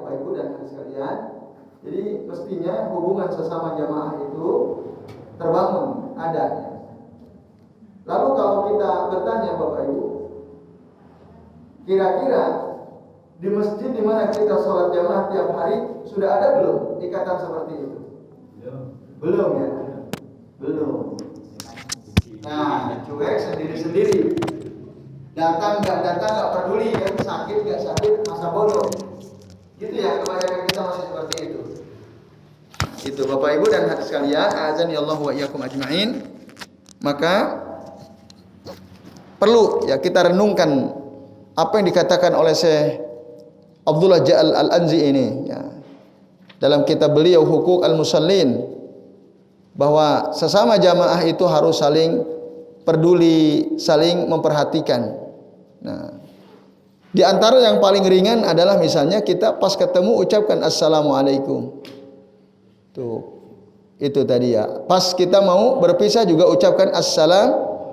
Bapak Ibu dan hadirin sekalian. Jadi mestinya hubungan sesama jamaah itu terbangun adanya. Lalu kalau kita bertanya Bapak Ibu, kira-kira di masjid di mana kita sholat jamaah tiap hari sudah ada belum ikatan seperti itu? Belum ya? Belum. Nah, cuek sendiri-sendiri. Datang nggak peduli kan, sakit nggak sakit, masa bodoh. Gitu ya, kebanyakan kita masih seperti itu. Itu Bapak Ibu dan hadirin sekalian, azani Allah wa iyyakum ajmain. Maka perlu ya kita renungkan apa yang dikatakan oleh Syekh Abdullah Ja'al Al-Anzi ini ya. Dalam kitab beliau Hukuk Al-Musallin, bahwa sesama jamaah itu harus saling peduli, saling memperhatikan. Nah, di antara yang paling ringan adalah misalnya kita pas ketemu ucapkan assalamualaikum. Tuh, itu tadi ya. Pas kita mau berpisah juga ucapkan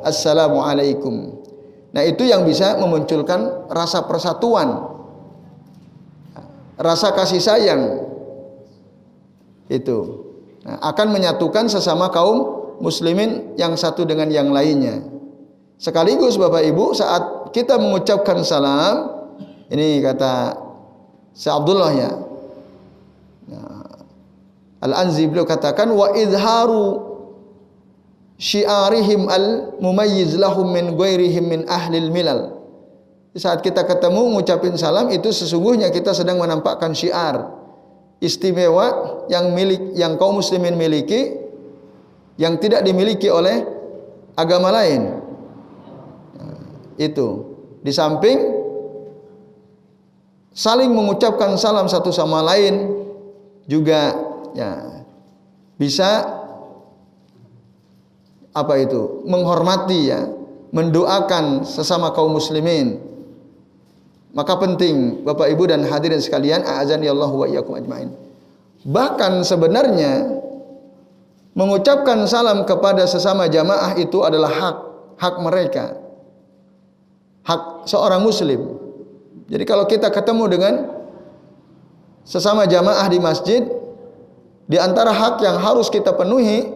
assalamualaikum. Nah, itu yang bisa memunculkan rasa persatuan, rasa kasih sayang. Itu akan menyatukan sesama kaum muslimin yang satu dengan yang lainnya. Sekaligus Bapak Ibu, saat kita mengucapkan salam, ini kata Syekh Abdullah ya, Al-Anzi, beliau katakan wa izharu syiarihim al-mumayyiz lahum min ghairihim min ahlil milal. Saat kita ketemu mengucapin salam, itu sesungguhnya kita sedang menampakkan syiar istimewa yang kaum muslimin miliki, yang tidak dimiliki oleh agama lain. Itu di samping saling mengucapkan salam satu sama lain juga ya bisa menghormati ya, mendoakan sesama kaum muslimin. Maka penting Bapak Ibu dan hadirin sekalian, a'azani Allah wa iyyakum ajmain. Bahkan sebenarnya mengucapkan salam kepada sesama jamaah itu adalah hak mereka, hak seorang muslim. Jadi kalau kita ketemu dengan sesama jamaah di masjid, di antara hak yang harus kita penuhi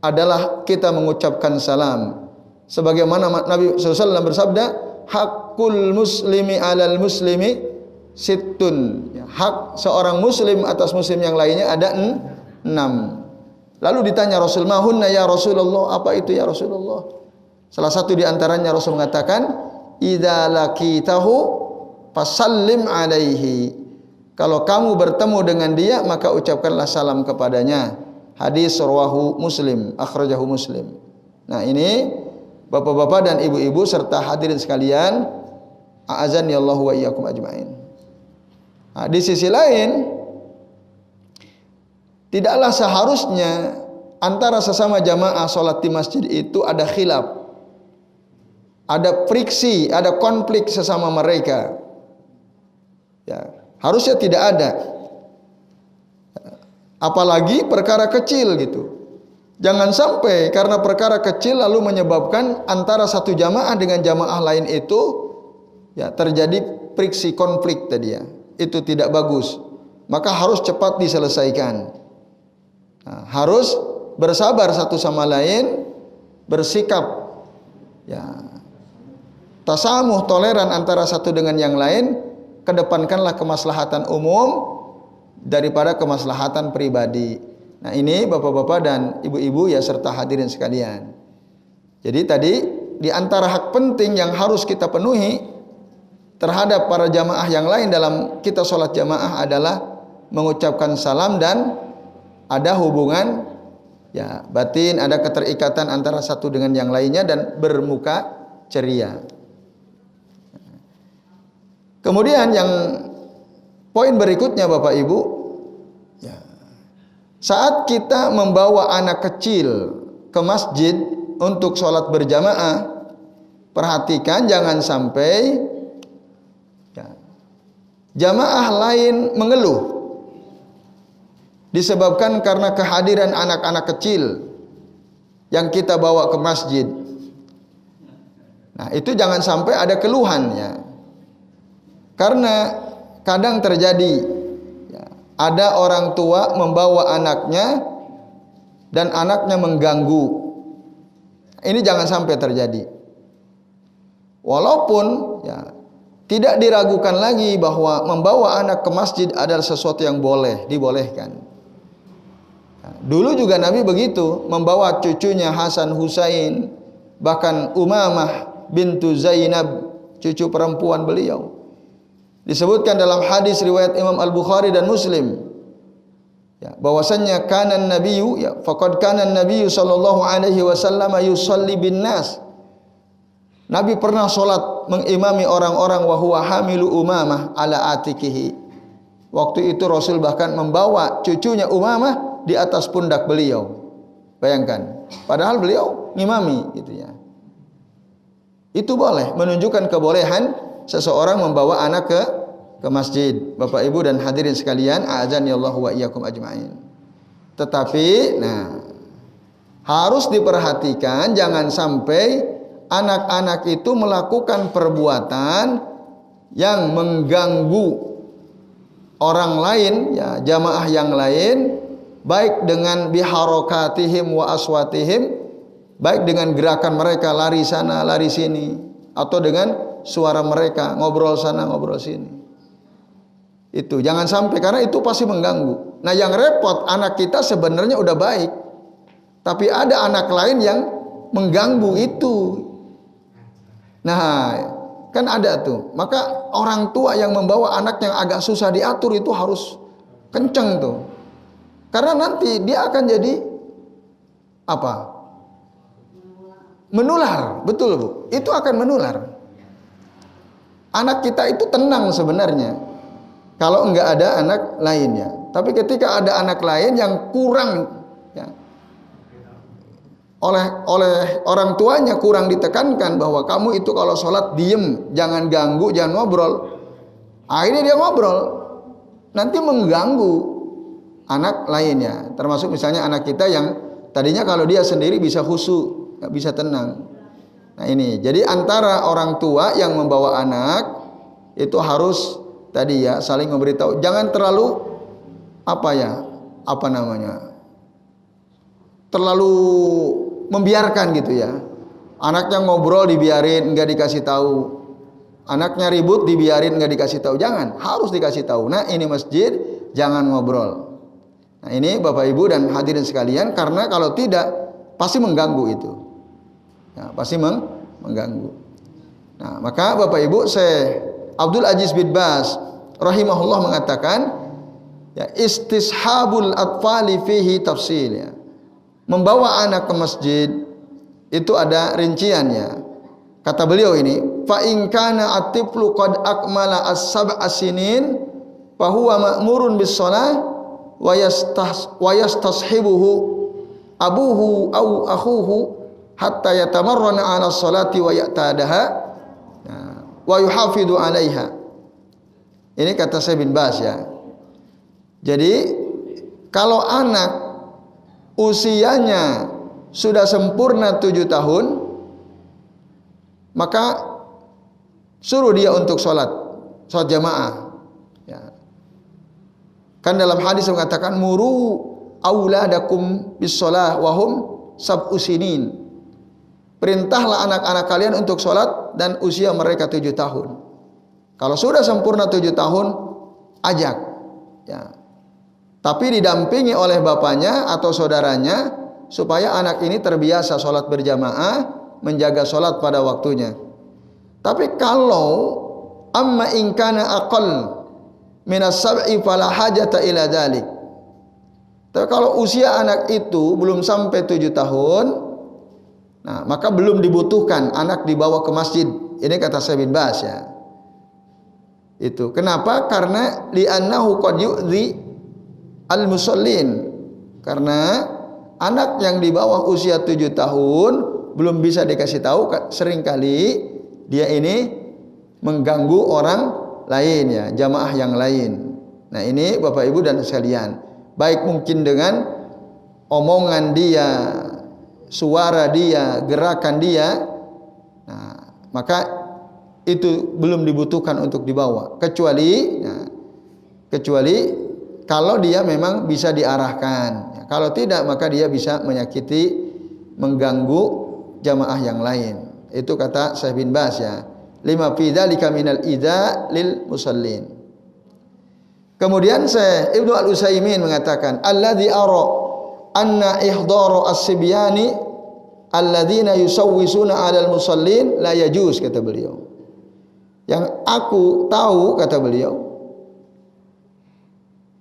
adalah kita mengucapkan salam. Sebagaimana Nabi SAW bersabda, hakul muslimi alal muslimi sittun. Hak seorang muslim atas muslim yang lainnya ada 6. Lalu ditanya Rasul, mahunna ya Rasulullah, apa itu ya Rasulullah? Salah satu di antaranya Rasul mengatakan, idza laqitahu fasallim alaihi. Kalau kamu bertemu dengan dia, maka ucapkanlah salam kepadanya. Hadis rawahu Muslim, akhrajahu Muslim. Nah, ini Bapak-bapak dan ibu-ibu serta hadirin sekalian, a'azani Allah wa iyyakum ajmain. Nah, di sisi lain, tidaklah seharusnya antara sesama jamaah sholat di masjid itu ada khilaf, ada friksi, ada konflik sesama mereka. Ya, harusnya tidak ada. Apalagi perkara kecil gitu. Jangan sampai karena perkara kecil lalu menyebabkan antara satu jamaah dengan jamaah lain itu ya terjadi friksi, konflik tadi ya. Itu tidak bagus. Maka harus cepat diselesaikan. Nah, harus bersabar satu sama lain, bersikap ya tasamuh, toleran antara satu dengan yang lain, kedepankanlah kemaslahatan umum daripada kemaslahatan pribadi. Nah, ini Bapak-bapak dan ibu-ibu ya serta hadirin sekalian. Jadi tadi di antara hak penting yang harus kita penuhi terhadap para jamaah yang lain dalam kita sholat jamaah adalah mengucapkan salam dan ada hubungan ya batin, ada keterikatan antara satu dengan yang lainnya dan bermuka ceria. Kemudian yang poin berikutnya Bapak Ibu, saat kita membawa anak kecil ke masjid untuk sholat berjamaah, perhatikan jangan sampai jamaah lain mengeluh disebabkan karena kehadiran anak-anak kecil yang kita bawa ke masjid. Nah, itu jangan sampai ada keluhannya. Karena kadang terjadi ya, ada orang tua membawa anaknya dan anaknya mengganggu. Ini jangan sampai terjadi. Walaupun ya tidak diragukan lagi bahwa membawa anak ke masjid adalah sesuatu yang dibolehkan. Dulu juga Nabi begitu, membawa cucunya Hasan Husain, bahkan Umamah bintu Zainab, cucu perempuan beliau. Disebutkan dalam hadis riwayat Imam Al-Bukhari dan Muslim, ya, bahwasannya kanan nabiyyu ya faqad kana nabiyyu sallallahu alaihi wasallam yusalli bin nas. Nabi pernah salat mengimami orang-orang wa huwa hamilu Umamah ala atikihi. Waktu itu Rasul bahkan membawa cucunya Umamah di atas pundak beliau. Bayangkan, padahal beliau ngimami gitu ya. Itu boleh, menunjukkan kebolehan seseorang membawa anak ke masjid. Bapak Ibu dan hadirin sekalian, a'adzanillahu wa iyyakum ajmain. Tetapi harus diperhatikan jangan sampai anak-anak itu melakukan perbuatan yang mengganggu orang lain, ya, jamaah yang lain, baik dengan biharokatihim wa aswatihim, baik dengan gerakan mereka lari sana lari sini, atau dengan suara mereka ngobrol sana ngobrol sini. Itu jangan sampai, karena itu pasti mengganggu. Nah, yang repot anak kita sebenarnya udah baik, tapi ada anak lain yang mengganggu itu. Nah, kan ada tuh. Maka orang tua yang membawa anak yang agak susah diatur itu harus kenceng tuh. Karena nanti dia akan jadi apa? Menular, betul Bu. Itu akan menular. Anak kita itu tenang sebenarnya kalau enggak ada anak lainnya. Tapi ketika ada anak lain yang kurang, ya, oleh orang tuanya kurang ditekankan bahwa kamu itu kalau sholat diem, jangan ganggu, jangan ngobrol. Akhirnya dia ngobrol, nanti mengganggu anak lainnya. Termasuk misalnya anak kita yang tadinya kalau dia sendiri bisa khusyuk, nggak bisa tenang. Nah ini, jadi antara orang tua yang membawa anak itu harus tadi ya saling memberitahu, jangan terlalu terlalu membiarkan gitu ya. Anaknya ngobrol dibiarin, nggak dikasih tahu. Anaknya ribut dibiarin, nggak dikasih tahu. Jangan, harus dikasih tahu. Nah ini masjid, jangan ngobrol. Nah ini Bapak Ibu dan hadirin sekalian, karena kalau tidak pasti mengganggu itu. Ya, pasti mengganggu. Nah maka Bapak Ibu, Syekh Abdul Aziz bin Baz rahimahullah mengatakan, ya, istishabul atfali fihi tafsil, ya. Membawa anak ke masjid itu ada rinciannya. Kata beliau ini, fa in kana at-tiflu qad akmala as-sab'a sinin fa huwa ma'murun bis shalah wa yastashibuhu abuhu aw akhuhu hatta yatamarrana 'ala as-salati wa ya'tadaha wa yuhafidu 'alaiha. Ini kata Syekh bin Baz ya. Jadi kalau anak usianya sudah sempurna 7 tahun, maka suruh dia untuk sholat jamaah. Ya. Kan dalam hadis mengatakan muru auladakum bis shalah wa hum sab'u sinin. Perintahlah anak-anak kalian untuk sholat dan usia mereka 7 tahun. Kalau sudah sempurna 7 tahun, ajak. Ya. Tapi didampingi oleh bapaknya atau saudaranya supaya anak ini terbiasa sholat berjamaah, menjaga sholat pada waktunya. Tapi kalau amma in kana aqall minas sab'i fala hajata ila dzalik. Tapi kalau usia anak itu belum sampai 7 tahun, nah maka belum dibutuhkan anak dibawa ke masjid. Ini kata Syekh bin Baz ya. Itu kenapa? Karena li'annahu qad yu'dhi al-musallin, karena anak yang di bawah usia 7 tahun belum bisa dikasih tahu, seringkali dia ini mengganggu orang lain ya, jamaah yang lain. Nah ini Bapak Ibu dan sekalian, baik mungkin dengan omongan dia, suara dia, gerakan dia, nah maka itu belum dibutuhkan untuk dibawa, kecuali kecuali kalau dia memang bisa diarahkan. Kalau tidak maka dia bisa menyakiti, mengganggu jamaah yang lain. Itu kata Syekh bin Baz ya. Lima fi dzalika minal idza lil musallin. Kemudian Syekh Ibnu Al-Utsaimin mengatakan, alladzi ara anna ihdara as-sibyani alladzina yusawwisuna 'alal musallin la yajuz, kata beliau. Yang aku tahu, kata beliau,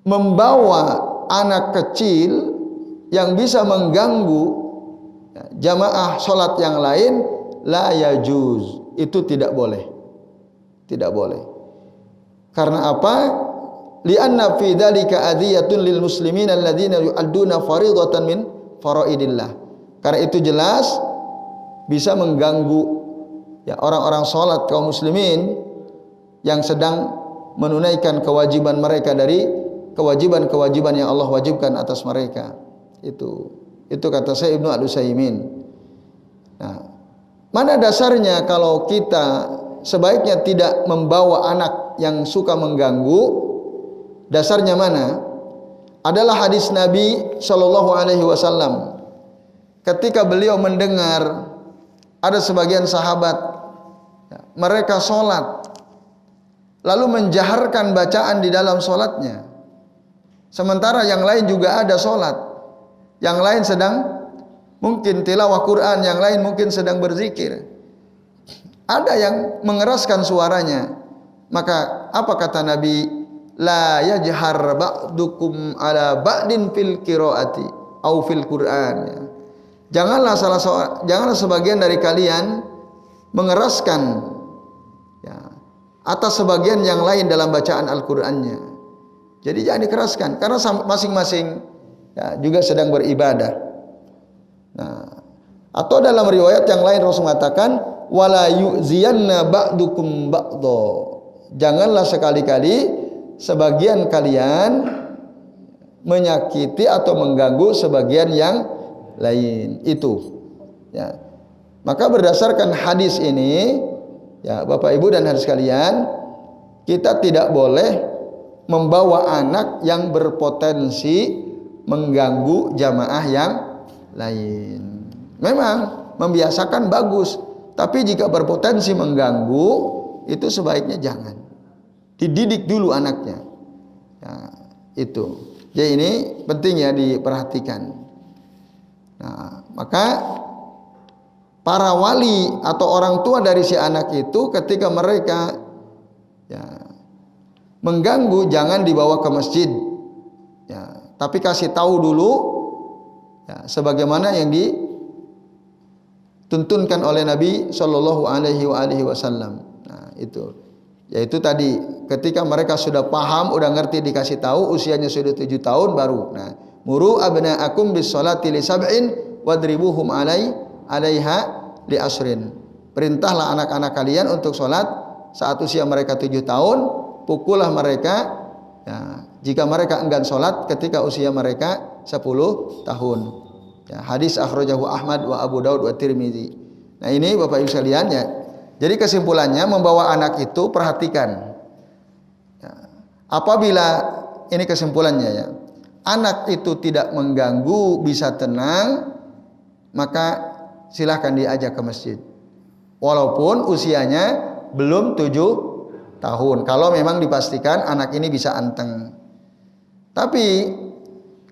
membawa anak kecil yang bisa mengganggu jamaah salat yang lain la yajuz, itu tidak boleh. Tidak boleh. Karena apa? Li'anna fi dzalika adiyatun lil muslimin alladzina yu'adduna fardhatan min faraidillah. Karena itu jelas bisa mengganggu ya orang-orang salat kaum muslimin yang sedang menunaikan kewajiban mereka dari kewajiban-kewajiban yang Allah wajibkan atas mereka. Itu kata saya Ibnu Al-Utsaimin. Nah, mana dasarnya kalau kita sebaiknya tidak membawa anak yang suka mengganggu? Dasarnya mana? Adalah hadis Nabi Shallallahu Alaihi Wasallam. Ketika beliau mendengar ada sebagian sahabat mereka sholat lalu menjaharkan bacaan di dalam sholatnya, sementara yang lain juga ada sholat, yang lain sedang mungkin tilawah Quran, yang lain mungkin sedang berzikir, ada yang mengeraskan suaranya. Maka apa kata Nabi? La yajhar ba'dukum ala ba'din fil qiraati au fil Qur'an. Janganlah sebagian dari kalian mengeraskan ya, atas sebagian yang lain dalam bacaan Al-Qur'annya. Jadi jangan dikeraskan karena masing-masing ya, juga sedang beribadah. Nah, atau dalam riwayat yang lain Rasul mengatakan wala yu'ziyanna ba'dukum ba'dha. Janganlah sekali-kali sebagian kalian menyakiti atau mengganggu sebagian yang lain. Itu ya. Maka berdasarkan hadis ini ya Bapak Ibu dan hadirin sekalian, kita tidak boleh membawa anak yang berpotensi mengganggu jamaah yang lain. Memang membiasakan bagus, tapi jika berpotensi mengganggu itu sebaiknya jangan. Dididik dulu anaknya. Nah, itu. Jadi ini penting ya diperhatikan. Nah, maka para wali atau orang tua dari si anak itu ketika mereka ya, mengganggu jangan dibawa ke masjid. Ya, tapi kasih tahu dulu ya, sebagaimana yang dituntunkan oleh Nabi Shallallahu Alaihi Wasallam. Nah, itu. Yaitu tadi ketika mereka sudah paham, udah ngerti, dikasih tahu, usianya sudah 7 tahun baru. Nah, muru abna'akum bis sholati li sab'in wadribuhum alaiha li asrin. Perintahlah anak-anak kalian untuk sholat saat usia mereka 7 tahun, pukullah mereka ya, jika mereka enggan sholat ketika usia mereka 10 tahun. Ya, hadis akhrajahu Ahmad wa Abu Daud wa Tirmidzi. Nah, ini Bapak Ibu sekalian ya. Jadi kesimpulannya membawa anak itu perhatikan. Ya, apabila ini kesimpulannya ya, anak itu tidak mengganggu, bisa tenang, maka silahkan diajak ke masjid. Walaupun usianya belum 7 tahun. Kalau memang dipastikan anak ini bisa anteng. Tapi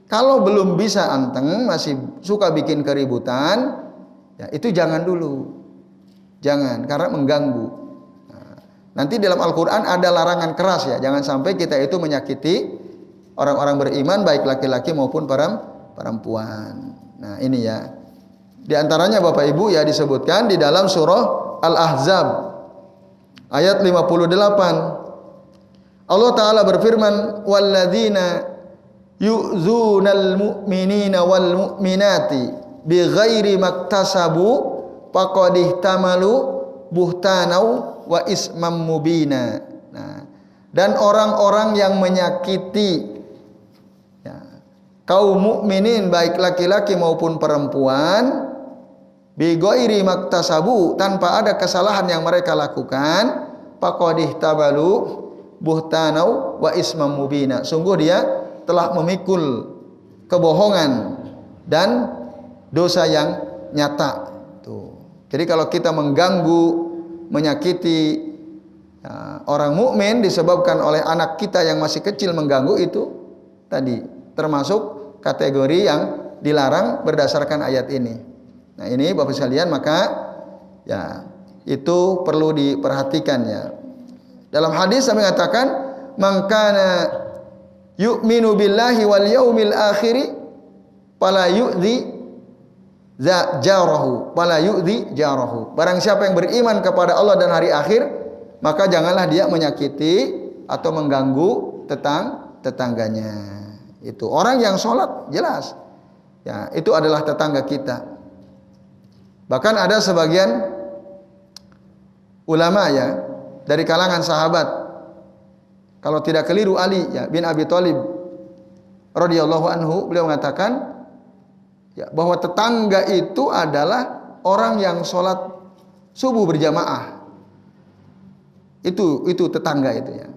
kalau belum bisa anteng, masih suka bikin keributan, ya itu jangan dulu. Jangan, karena mengganggu. Nah, nanti dalam Al-Quran ada larangan keras ya. Jangan sampai kita itu menyakiti orang-orang beriman, baik laki-laki maupun perempuan. Nah ini ya. Di antaranya Bapak Ibu ya disebutkan di dalam surah Al-Ahzab ayat 58. Allah Ta'ala berfirman, walladzina yu'zunal mu'minina wal mu'minati bighairi maktasabu faqad ihtamalu buhtanau wa ismam mubina. Nah, dan orang-orang yang menyakiti ya, kaum mukminin baik laki-laki maupun perempuan bi ghairi maktasabu, tanpa ada kesalahan yang mereka lakukan, faqad ihtamalu, buhtanau wa ismam mubina. Sungguh dia telah memikul kebohongan dan dosa yang nyata. Tuh. Jadi kalau kita mengganggu, menyakiti orang mukmin disebabkan oleh anak kita yang masih kecil mengganggu, itu tadi termasuk kategori yang dilarang berdasarkan ayat ini. Nah, ini Bapak sekalian, maka ya itu perlu diperhatikan ya. Dalam hadis saya mengatakan, "Man kana yu'minu billahi wal yaumil akhir fala yu'dhi jarahu fala yu'dhi jarahu." Barang siapa yang beriman kepada Allah dan hari akhir, maka janganlah dia menyakiti atau mengganggu tetangganya. Itu orang yang sholat jelas ya, itu adalah tetangga kita. Bahkan ada sebagian ulama ya dari kalangan sahabat, kalau tidak keliru Ali ya bin Abi Thalib radhiyallahu anhu, beliau mengatakan ya, bahwa tetangga itu adalah orang yang sholat subuh berjamaah. Itu tetangga itu ya.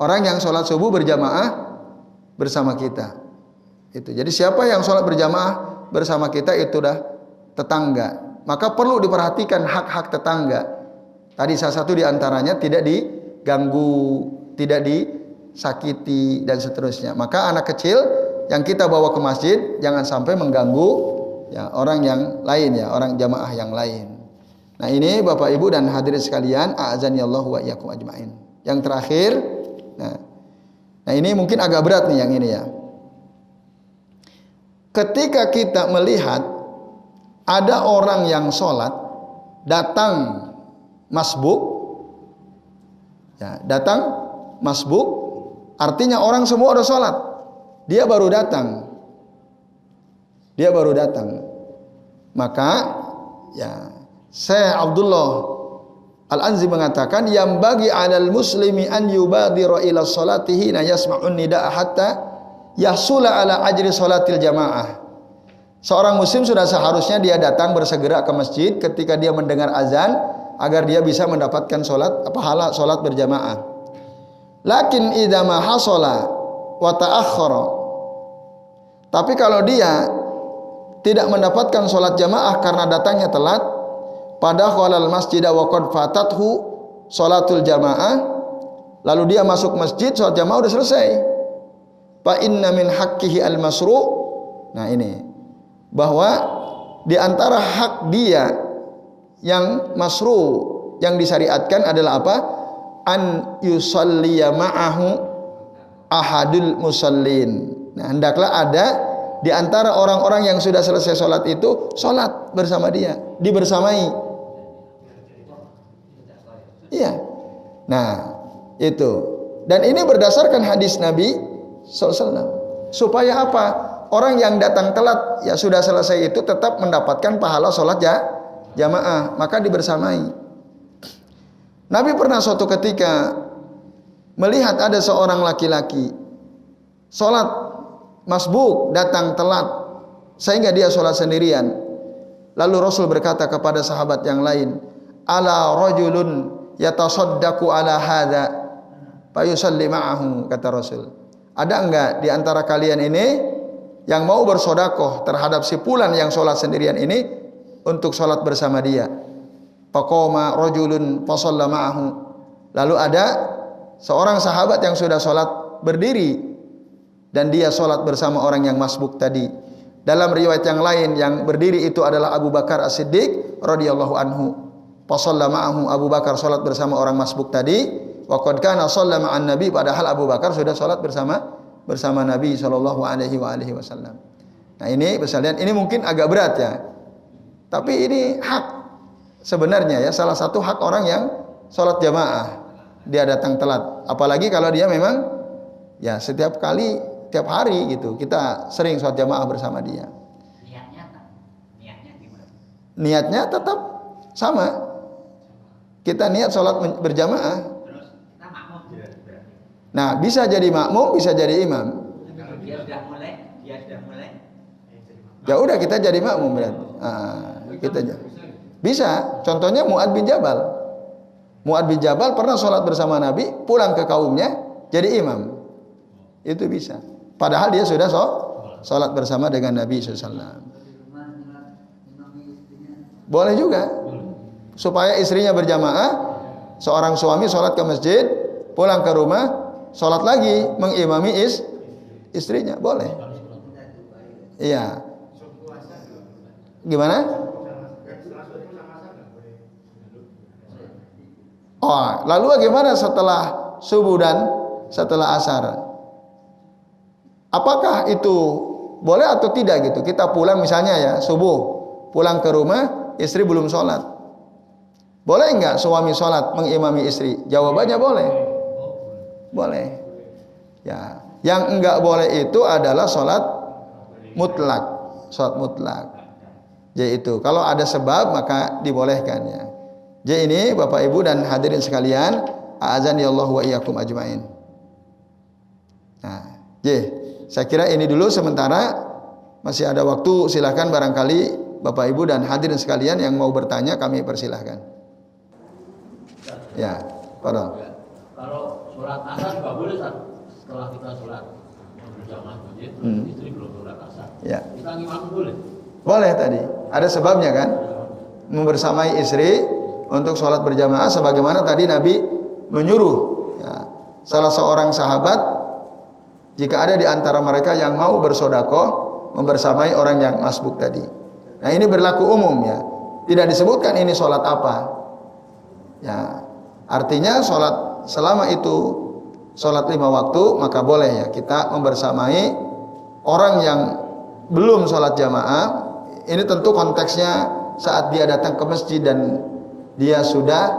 Orang yang sholat subuh berjamaah bersama kita. Itu. Jadi siapa yang sholat berjamaah bersama kita itu dah tetangga. Maka perlu diperhatikan hak-hak tetangga. Tadi salah satu diantaranya tidak diganggu, tidak disakiti dan seterusnya. Maka anak kecil yang kita bawa ke masjid jangan sampai mengganggu ya orang yang lain ya, orang jamaah yang lain. Nah, ini Bapak Ibu dan hadirin sekalian, a'azanillahu wa iyyakum ajmain. Yang terakhir, nah ini mungkin agak berat nih yang ini ya. Ketika kita melihat ada orang yang sholat datang masbuk, ya, datang masbuk, artinya orang semua udah sholat. Dia baru datang. Maka ya Syekh Abdullah Al-Anzi mengatakan, yang bagi 'alal muslimi an yubadira ila sholatihi na yasma'un nidaa hatta yahsula ala ajri sholatil jamaah. Seorang muslim sudah seharusnya dia datang bersegera ke masjid ketika dia mendengar azan agar dia bisa mendapatkan pahala sholat berjamaah. Lakin idza ma hasala wa ta'akhkhara, tapi kalau dia tidak mendapatkan sholat jamaah karena datangnya telat, pada khalal masjid wa qad fatathu sholatul jamaah, lalu dia masuk masjid, sholat jamaah udah selesai, fa inna min haqqihi al masru'. Nah, ini bahwa di antara hak dia yang masru', yang disyariatkan adalah apa? An yusalliya ma'ahu ahadul musallin. Nah, hendaklah ada di antara orang-orang yang sudah selesai sholat itu sholat bersama dia, dibersamai. Iya. Nah, itu. Dan ini berdasarkan hadis Nabi SAW. Supaya apa? Orang yang datang telat ya sudah selesai itu tetap mendapatkan pahala sholat jamaah, maka dibersamai. Nabi pernah suatu ketika melihat ada seorang laki-laki sholat masbuk, datang telat sehingga dia sholat sendirian. Lalu Rasul berkata kepada sahabat yang lain, ala rajulun yatasaddaqu ala hadza fayusalli ma'ahu, kata Rasul. Ada enggak di antara kalian ini yang mau bersodakoh terhadap si fulan yang sholat sendirian ini untuk sholat bersama dia? Faqama rajulun fasalla ma'ahu. Lalu ada seorang sahabat yang sudah sholat berdiri dan dia sholat bersama orang yang masbuk tadi. Dalam riwayat yang lain, yang berdiri itu adalah Abu Bakar As-Siddiq radhiyallahu anhu. Fasalla ma'ahu, Abu Bakar sholat bersama orang masbuk tadi. Wa qad kana shalla ma'an Nabi, padahal Abu Bakar sudah sholat bersama Nabi sallallahu alaihi wasallam. Nah, ini sekalian, ini mungkin agak berat ya. Tapi ini hak sebenarnya ya, salah satu hak orang yang sholat jamaah. Dia datang telat, apalagi kalau dia memang ya setiap hari gitu kita sering sholat jamaah bersama dia. Niatnya gimana? Niatnya tetap sama. Kita niat sholat berjamaah. Terus kita makmum berarti. Nah, bisa jadi makmum, bisa jadi imam. Kalau dia sudah mulai. Ya udah kita jadi makmum berarti. Nah, kita bisa. Contohnya Mu'ad bin Jabal. Mu'adz bin Jabal pernah sholat bersama Nabi, pulang ke kaumnya jadi imam. Itu bisa. Padahal dia sudah sholat bersama dengan Nabi SAW. Boleh juga. Supaya istrinya berjamaah, seorang suami sholat ke masjid, pulang ke rumah, sholat lagi mengimami istrinya. Boleh. Iya. Gimana? Oh, lalu bagaimana setelah subuh dan setelah asar? Apakah itu boleh atau tidak gitu? Kita pulang misalnya ya, subuh, pulang ke rumah, istri belum sholat. Boleh enggak suami sholat mengimami istri? Jawabannya boleh. Boleh. Ya, yang enggak boleh itu adalah sholat mutlak. Sholat mutlak. Jadi itu, kalau ada sebab maka dibolehkan ya. Jadi ini Bapak Ibu dan hadirin sekalian, a'adzanillahu wa iyyakum ajmain. Nah, saya kira ini dulu sementara, masih ada waktu, silakan barangkali Bapak Ibu dan hadirin sekalian yang mau bertanya kami persilahkan. Ya, pardon. Kalau sholat asar juga boleh setelah kita sholat berjamaah masjid, istri belum sholat asar. Ya. Kita ngimam boleh? Boleh tadi. Ada sebabnya kan? Membersamai istri untuk sholat berjamaah sebagaimana tadi Nabi menyuruh ya, salah seorang sahabat jika ada di antara mereka yang mau bersedekah membersamai orang yang masbuk tadi. Nah, ini berlaku umum ya. Tidak disebutkan ini sholat apa. Ya, artinya sholat selama itu sholat 5 waktu maka boleh ya kita membersamai orang yang belum sholat jamaah. Ini tentu konteksnya saat dia datang ke masjid dan dia sudah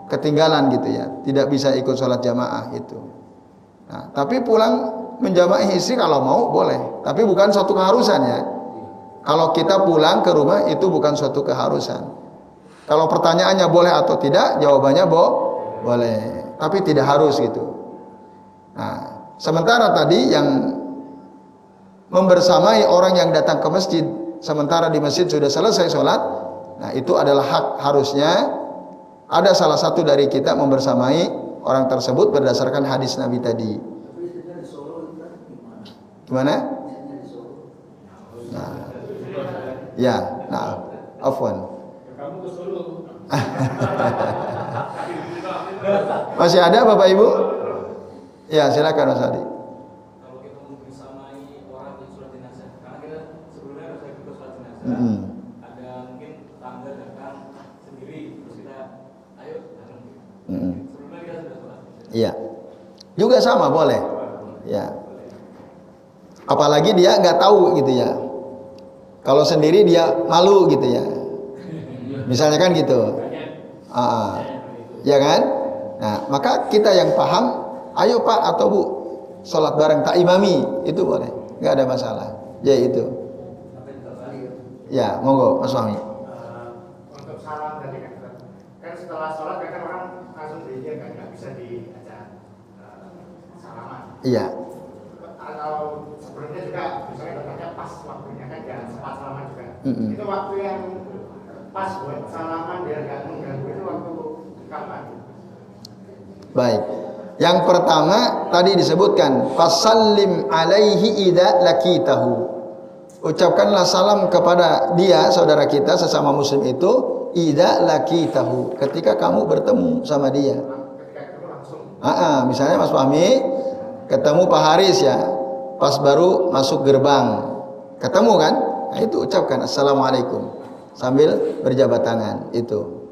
ketinggalan gitu ya, tidak bisa ikut sholat jamaah itu. Nah, tapi pulang menjamaah istri kalau mau boleh, tapi bukan suatu keharusan ya. Kalau kita pulang ke rumah itu bukan suatu keharusan. Kalau pertanyaannya boleh atau tidak, jawabannya boleh, tapi tidak harus gitu. Nah, sementara tadi yang membersamai orang yang datang ke masjid sementara di masjid sudah selesai sholat, nah itu adalah hak, harusnya ada salah satu dari kita membersamai orang tersebut berdasarkan hadis Nabi tadi. Gimana? Nah, ya, nah, afwan. Masih ada Bapak Ibu? Ya, silakan Mas Adi. Kalau kita membersamai orang yang sholat jenazah, karena kita sebelumnya harus ikut sholat jenazah. Ada mungkin tangga datang sendiri, terus kita ayo datang. Sebelumnya kita sudah sholat. Iya. Juga sama boleh. Ya. Apalagi dia nggak tahu gitu ya. Kalau sendiri dia malu gitu ya. Misalnya kan gitu. Ya kan? Nah, maka kita yang paham, ayo Pak atau Bu, sholat bareng tak imami, itu boleh, nggak ada masalah. Ya itu. Ya, monggo Mas Fahmi. Untuk salam tadi kan setelah sholat kan orang langsung diri kan nggak bisa diajak salaman. Iya. Atau sebelumnya juga misalnya katanya pas waktunya kan jangan sempat salaman juga. Itu waktu yang pas buat salaman biar nggak mengganggu itu waktu kapan? Baik. Yang pertama tadi disebutkan fasallim alaihi idza lakitahu. Ucapkanlah salam kepada dia, saudara kita sesama muslim itu, idza lakitahu, ketika kamu bertemu sama dia. Ketika ketemu langsung. Misalnya Mas Fahmi ketemu Pak Haris ya, pas baru masuk gerbang. Ketemu kan? Nah, itu ucapkan assalamualaikum sambil berjabat tangan itu.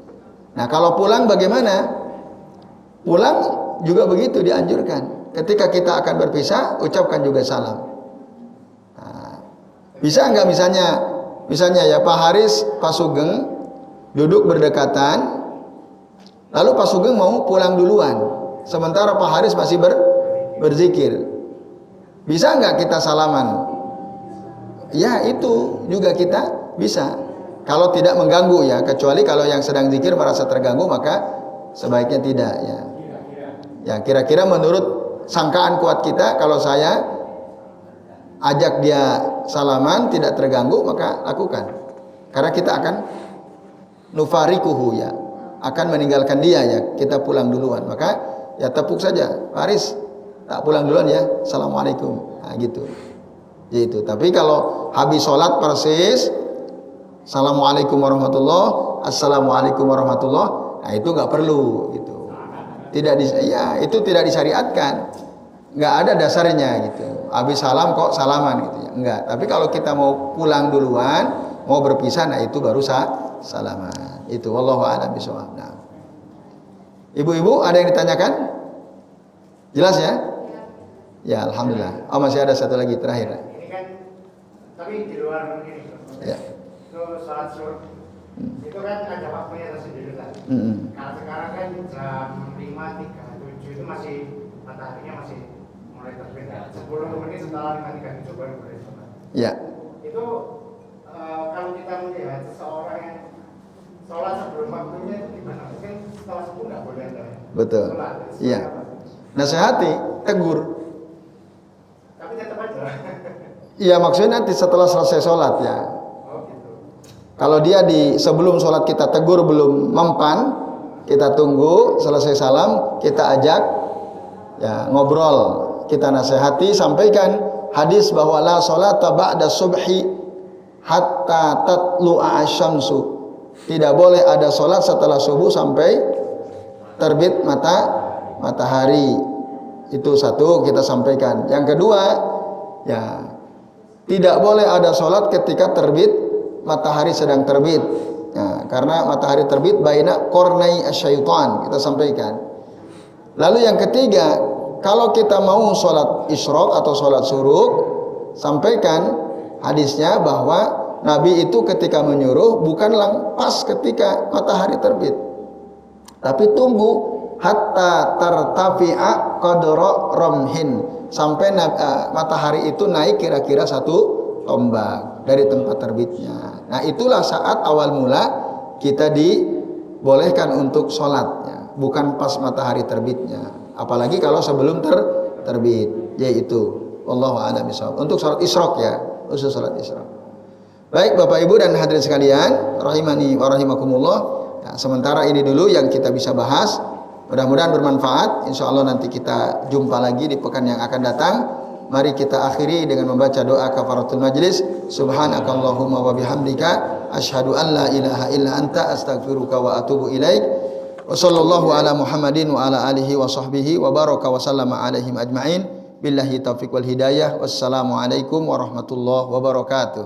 Nah, kalau pulang bagaimana? Pulang juga begitu dianjurkan. Ketika kita akan berpisah, ucapkan juga salam. Nah, bisa enggak misalnya ya Pak Haris, Pak Sugeng duduk berdekatan, lalu Pak Sugeng mau pulang duluan, sementara Pak Haris masih berzikir. Bisa enggak kita salaman? Ya, itu juga kita bisa. Kalau tidak mengganggu ya, kecuali kalau yang sedang zikir merasa terganggu maka sebaiknya tidak ya. Ya, kira-kira menurut sangkaan kuat kita, kalau saya ajak dia salaman tidak terganggu maka lakukan. Karena kita akan nufarikuhu ya, akan meninggalkan dia ya, kita pulang duluan. Maka ya tepuk saja, Faris tak pulang duluan ya, assalamualaikum. Nah gitu. Gitu. Tapi kalau habis sholat persis, assalamualaikum warahmatullah, assalamualaikum warahmatullah, nah itu nggak perlu gitu. Tidak itu tidak disyariatkan. Nggak ada dasarnya gitu. Habis salam kok salaman gitu ya. Enggak. Tapi kalau kita mau pulang duluan, mau berpisah, nah itu baru salaman. Itu wallahu a'lam bishawab. Nah. Ibu-ibu ada yang ditanyakan? Jelas ya? Ya, alhamdulillah. Oh, masih ada satu lagi terakhir. Ini kan tapi di luar ini. Ya. Itu salat subuh. Itu kan ada waktunya tersendiri kan. Kalau sekarang kan jam 5.37 itu masih mataharinya masih mulai terbit ya. 10 menit setelah 5.37 baru boleh sholat. Ya. Itu kalau kita melihat seseorang yang sholat sebelum waktunya itu gimana? Mungkin setelah subuh nggak boleh ada Betul. sholat. Iya. Nasihati, tegur. Tapi tetap aja. Iya, maksudnya nanti setelah selesai sholat ya. Oh gitu. Kalau dia sebelum sholat kita tegur belum mempan, kita tunggu selesai salam, kita ajak ya ngobrol, kita nasihati, sampaikan hadis bahwa la sholata ba'da subhi hatta tatlu'a asy-syamsu. Tidak boleh ada sholat setelah subuh sampai terbit matahari. Itu satu kita sampaikan. Yang kedua, ya tidak boleh ada sholat ketika terbit matahari sedang terbit. Ya, karena matahari terbit baina qornai asyaitan, kita sampaikan. Lalu yang ketiga, kalau kita mau sholat isyraq atau sholat syuruk, sampaikan hadisnya bahwa Nabi itu ketika menyuruh bukanlah pas ketika matahari terbit, tapi tunggu hatta tartafi'a qadra ramhin, sampai matahari itu naik kira-kira 1 tombak dari tempat terbitnya. Nah itulah saat awal mula kita dibolehkan untuk sholatnya, bukan pas matahari terbitnya. Apalagi kalau sebelum terbit, yaitu wallahu a'lam bishawab. Untuk sholat isyraq ya, khusus sholat isyraq. Baik Bapak Ibu dan hadirin sekalian, rahimani wa rahimakumullah. Ya, sementara ini dulu yang kita bisa bahas. Mudah-mudahan bermanfaat. Insya Allah nanti kita jumpa lagi di pekan yang akan datang. Mari kita akhiri dengan membaca doa kafaratul majlis. Subhanakallahumma wa bihamdika asyhadu an la ilaha illa anta astaghfiruka wa atubu ilaik. Wa sallallahu ala Muhammadin wa ala alihi wa sahbihi wa baraka wa sallama alaihim ajma'in. Billahi taufiq wal hidayah. Wassalamu alaikum warahmatullahi wabarakatuh.